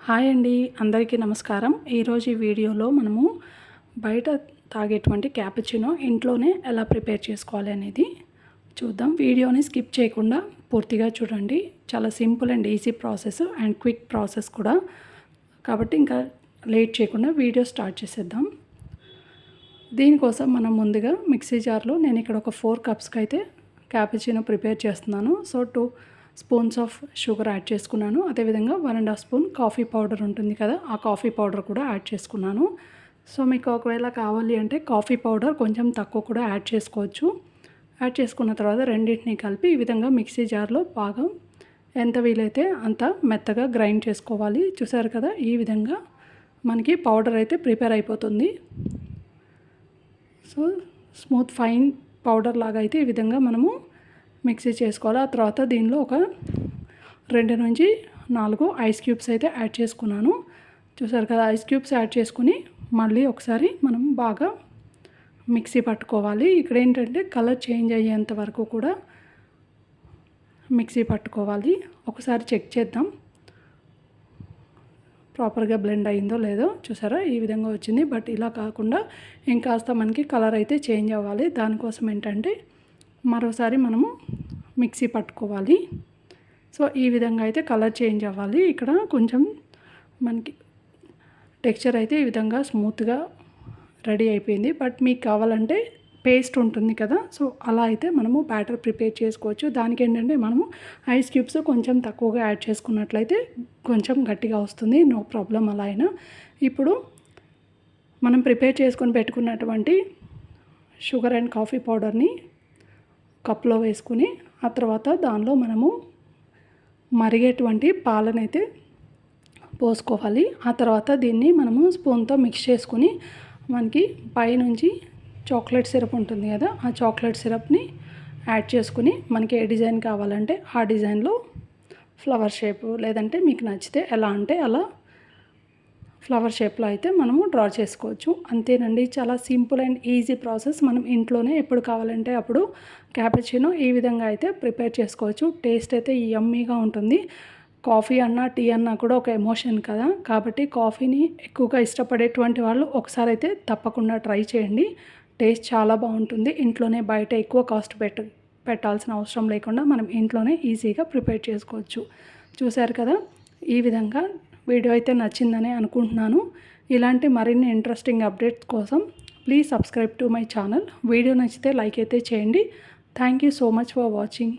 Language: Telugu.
హాయ్ అండి, అందరికీ నమస్కారం. ఈరోజు ఈ వీడియోలో మనము బయట తాగేటువంటి క్యాపుచినో ఇంట్లోనే ఎలా ప్రిపేర్ చేసుకోవాలి అనేది చూద్దాం. వీడియోని స్కిప్ చేయకుండా పూర్తిగా చూడండి. చాలా simple and easy process and quick process కూడా, కాబట్టి ఇంకా లేట్ చేయకుండా వీడియో స్టార్ట్ చేసేద్దాం. దీనికోసం మనం ముందుగా మిక్సీ జార్లో నేను ఇక్కడ ఒక 4 కప్స్కి అయితే క్యాపుచినో ప్రిపేర్ చేస్తున్నాను. So 2 spoons of sugar add చేసుకున్నాను. అదేవిధంగా 1.5 స్పూన్ కాఫీ పౌడర్ ఉంటుంది కదా, ఆ కాఫీ పౌడర్ కూడా యాడ్ చేసుకున్నాను. సో మీకు ఒకవేళ కావాలి అంటే కాఫీ పౌడర్ కొంచెం తక్కువ కూడా యాడ్ చేసుకోవచ్చు. యాడ్ చేసుకున్న తర్వాత రెండింటిని కలిపి ఈ విధంగా మిక్సీ జార్లో బాగా ఎంత వీలైతే అంత మెత్తగా గ్రైండ్ చేసుకోవాలి. చూసారు కదా, ఈ విధంగా మనకి పౌడర్ అయితే ప్రిపేర్ అయిపోతుంది. సో స్మూత్ ఫైన్ పౌడర్ లాగా అయితే ఈ విధంగా మనము మిక్సీ చేసుకోవాలి. ఆ తర్వాత దీనిలో ఒక 2 నుంచి 4 ఐస్ క్యూబ్స్ అయితే యాడ్ చేసుకున్నాను. చూసారు కదా, ఐస్ క్యూబ్స్ యాడ్ చేసుకుని మళ్ళీ ఒకసారి మనం బాగా మిక్సీ పట్టుకోవాలి. ఇక్కడ ఏంటంటే కలర్ చేంజ్ అయ్యేంత వరకు కూడా మిక్సీ పట్టుకోవాలి. ఒకసారి చెక్ చేద్దాం ప్రాపర్గా బ్లెండ్ అయిందో లేదో. చూసారా, ఈ విధంగా వచ్చింది. బట్ ఇలా కాకుండా ఇంకాస్త మనకి కలర్ అయితే చేంజ్ అవ్వాలి. దానికోసం ఏంటంటే మరోసారి మనము మిక్సీ పట్టుకోవాలి. సో ఈ విధంగా అయితే కలర్ చేంజ్ అవ్వాలి. ఇక్కడ కొంచెం మనకి టెక్స్చర్ అయితే ఈ విధంగా స్మూత్గా రెడీ అయిపోయింది. బట్ మీకు కావాలంటే పేస్ట్ ఉంటుంది కదా, సో అలా అయితే మనము బ్యాటర్ ప్రిపేర్ చేసుకోవచ్చు. దానికి ఏంటంటే మనము ఐస్ క్యూబ్స్ కొంచెం తక్కువగా యాడ్ చేసుకున్నట్లయితే కొంచెం గట్టిగా వస్తుంది. నో ప్రాబ్లం అలా అయినా. ఇప్పుడు మనం ప్రిపేర్ చేసుకొని పెట్టుకున్నటువంటి షుగర్ అండ్ కాఫీ పౌడర్ని కప్లో వేసుకుని ఆ తర్వాత దానిలో మనము మరిగేటువంటి పాలనైతే పోసుకోవాలి. ఆ తర్వాత దీన్ని మనము స్పూన్తో మిక్స్ చేసుకుని మనకి పైనుంచి చాక్లెట్ సిరప్ ఉంటుంది కదా, ఆ చాక్లెట్ సిరప్ని యాడ్ చేసుకుని మనకి ఏ డిజైన్ కావాలంటే ఆ డిజైన్లో ఫ్లవర్ షేప్, లేదంటే మీకు నచ్చితే ఎలా అంటే అలా ఫ్లవర్ షేప్లో అయితే మనము డ్రా చేసుకోవచ్చు. అంతేనండి, చాలా సింపుల్ అండ్ ఈజీ ప్రాసెస్. మనం ఇంట్లోనే ఎప్పుడు కావాలంటే అప్పుడు క్యాపుచినో ఈ విధంగా అయితే ప్రిపేర్ చేసుకోవచ్చు. టేస్ట్ అయితే యమ్మీగా ఉంటుంది. కాఫీ అన్నా టీ అన్నా కూడా ఒక ఎమోషన్ కదా, కాబట్టి కాఫీని ఎక్కువగా ఇష్టపడేటువంటి వాళ్ళు ఒకసారి అయితే తప్పకుండా ట్రై చేయండి. టేస్ట్ చాలా బాగుంటుంది. ఇంట్లోనే బయట ఎక్కువ కాస్ట్ పెట్టాల్సిన అవసరం లేకుండా మనం ఇంట్లోనే ఈజీగా ప్రిపేర్ చేసుకోవచ్చు. చూశారు కదా, ఈ విధంగా వీడియో అయితే నచ్చిందని అనుకుంటున్నాను. ఇలాంటి మరిన్ని ఇంట్రెస్టింగ్ అప్డేట్స్ కోసం please subscribe to my channel. Video నచ్చితే లైక్ అయితే చేయండి. Thank you so much for watching.